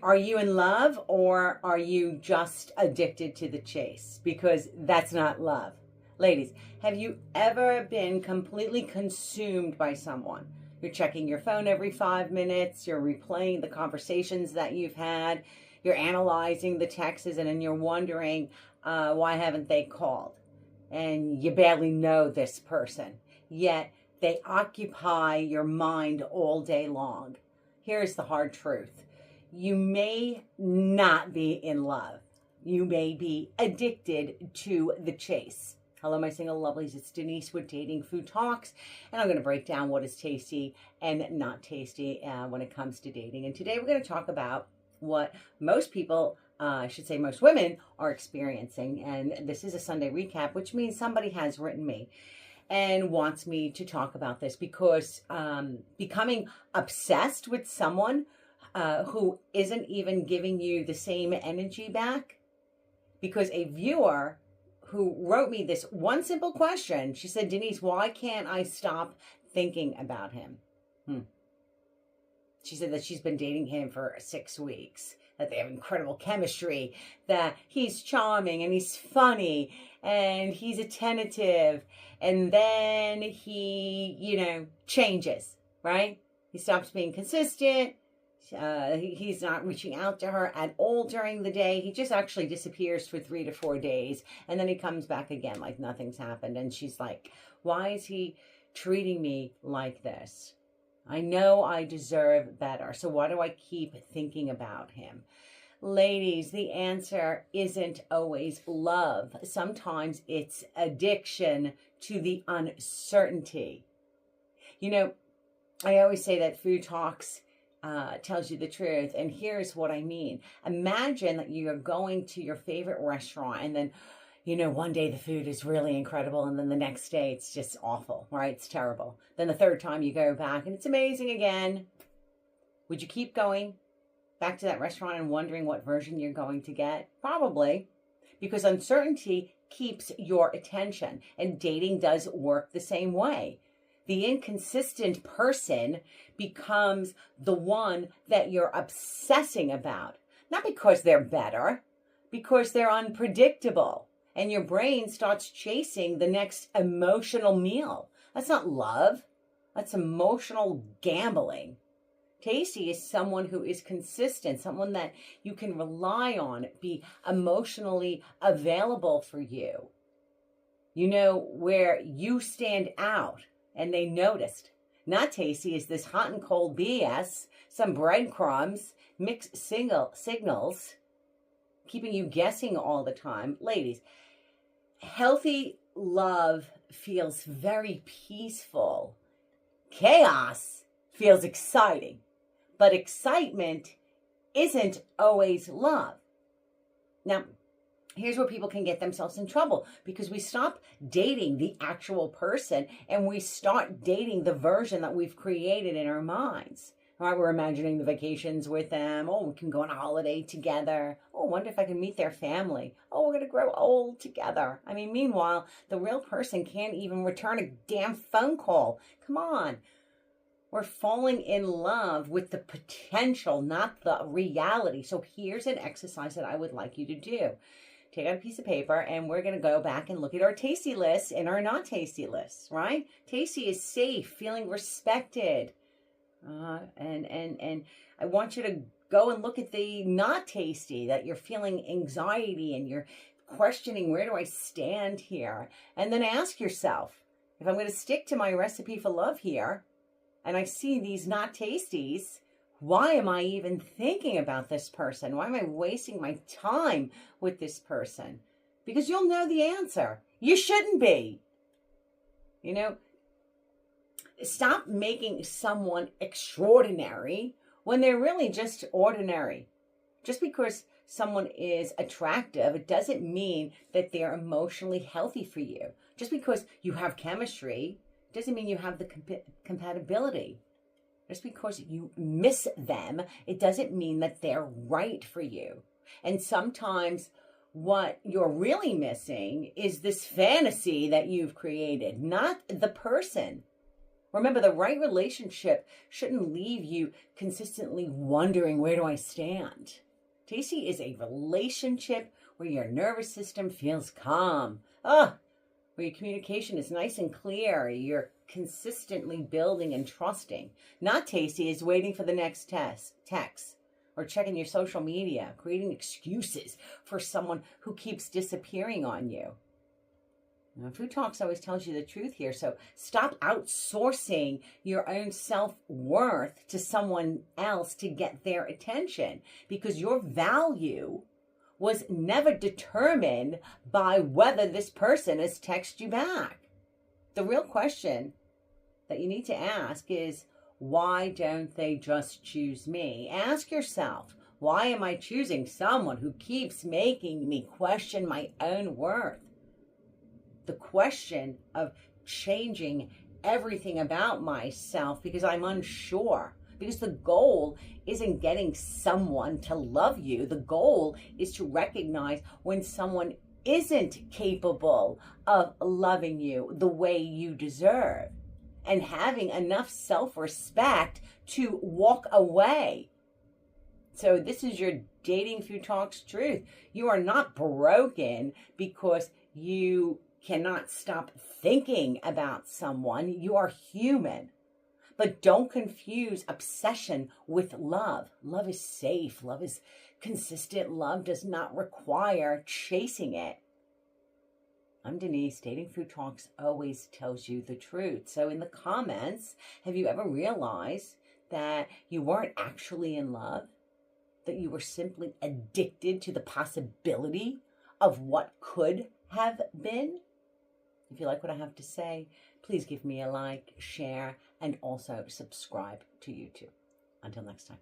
Are you in love or are you just addicted to the chase? Because that's not love. Ladies, have you ever been completely consumed by someone? You're checking your phone every 5 minutes, you're replaying the conversations that you've had, you're analyzing the texts, and then you're wondering, why haven't they called? And you barely know this person, yet they occupy your mind all day long. Here's the hard truth. You may not be in love. You may be addicted to the chase. Hello, my single lovelies. It's Denise with Dating Food Talks, and I'm going to break down what is tasty and not tasty when it comes to dating. And today we're going to talk about what most people, I should say most women, are experiencing. And this is a Sunday recap, which means somebody has written me and wants me to talk about this because becoming obsessed with someone who isn't even giving you the same energy back. Because a viewer who wrote me this one simple question, she said, Denise, why can't I stop thinking about him? She said that she's been dating him for 6 weeks, that they have incredible chemistry, that he's charming and he's funny and he's attentive. And then he, changes, right? He stops being consistent. He's not reaching out to her at all during the day. He just actually disappears for 3 to 4 days. And then he comes back again like nothing's happened. And she's like, why is he treating me like this? I know I deserve better. So why do I keep thinking about him? Ladies, the answer isn't always love. Sometimes it's addiction to the uncertainty. I always say that food talks tells you the truth. And here's what I mean. Imagine that you're going to your favorite restaurant and then, one day the food is really incredible and then the next day it's just awful, right? It's terrible. Then the third time you go back and it's amazing again. Would you keep going back to that restaurant and wondering what version you're going to get? Probably, because uncertainty keeps your attention, and dating does work the same way. The inconsistent person becomes the one that you're obsessing about. Not because they're better, because they're unpredictable. And your brain starts chasing the next emotional meal. That's not love. That's emotional gambling. Tasty is someone who is consistent, someone that you can rely on, be emotionally available for you. Where you stand out. And they noticed. Not tasty is this hot and cold BS, some breadcrumbs, mixed signals, keeping you guessing all the time. Ladies, healthy love feels very peaceful. Chaos feels exciting. But excitement isn't always love. Now, here's where people can get themselves in trouble, because we stop dating the actual person and we start dating the version that we've created in our minds. All right, we're imagining the vacations with them. Oh, we can go on a holiday together. Oh, I wonder if I can meet their family. Oh, we're going to grow old together. Meanwhile, the real person can't even return a damn phone call. Come on. We're falling in love with the potential, not the reality. So here's an exercise that I would like you to do. Take out a piece of paper and we're going to go back and look at our tasty lists and our not tasty lists, right? Tasty is safe, feeling respected. And I want you to go and look at the not tasty, that you're feeling anxiety and you're questioning, where do I stand here? And then ask yourself, if I'm going to stick to my recipe for love here and I see these not tasties, why am I even thinking about this person? Why am I wasting my time with this person? Because you'll know the answer. You shouldn't be. Stop making someone extraordinary when they're really just ordinary. Just because someone is attractive, it doesn't mean that they're emotionally healthy for you. Just because you have chemistry doesn't mean you have the compatibility. Just because you miss them, it doesn't mean that they're right for you. And sometimes what you're really missing is this fantasy that you've created, not the person. Remember, the right relationship shouldn't leave you consistently wondering, where do I stand? Tasty is a relationship where your nervous system feels calm. Where your communication is nice and clear. You're consistently building and trusting. Not tasty is waiting for the next text, or checking your social media, creating excuses for someone who keeps disappearing on you. Now, Food Talks always tells you the truth here, so stop outsourcing your own self-worth to someone else to get their attention, because your value was never determined by whether this person has texted you back. The real question that you need to ask is, why don't they just choose me? Ask yourself, why am I choosing someone who keeps making me question my own worth? The question of changing everything about myself because I'm unsure. Because the goal isn't getting someone to love you. The goal is to recognize when someone isn't capable of loving you the way you deserve, and having enough self-respect to walk away. So this is your Dating Food Talks truth. You are not broken because you cannot stop thinking about someone. You are human. But don't confuse obsession with love. Love is safe. Love is consistent. Love does not require chasing it. I'm Denise. Dating Food Talks always tells you the truth. So in the comments, have you ever realized that you weren't actually in love? That you were simply addicted to the possibility of what could have been? If you like what I have to say, please give me a like, share, and also subscribe to YouTube. Until next time.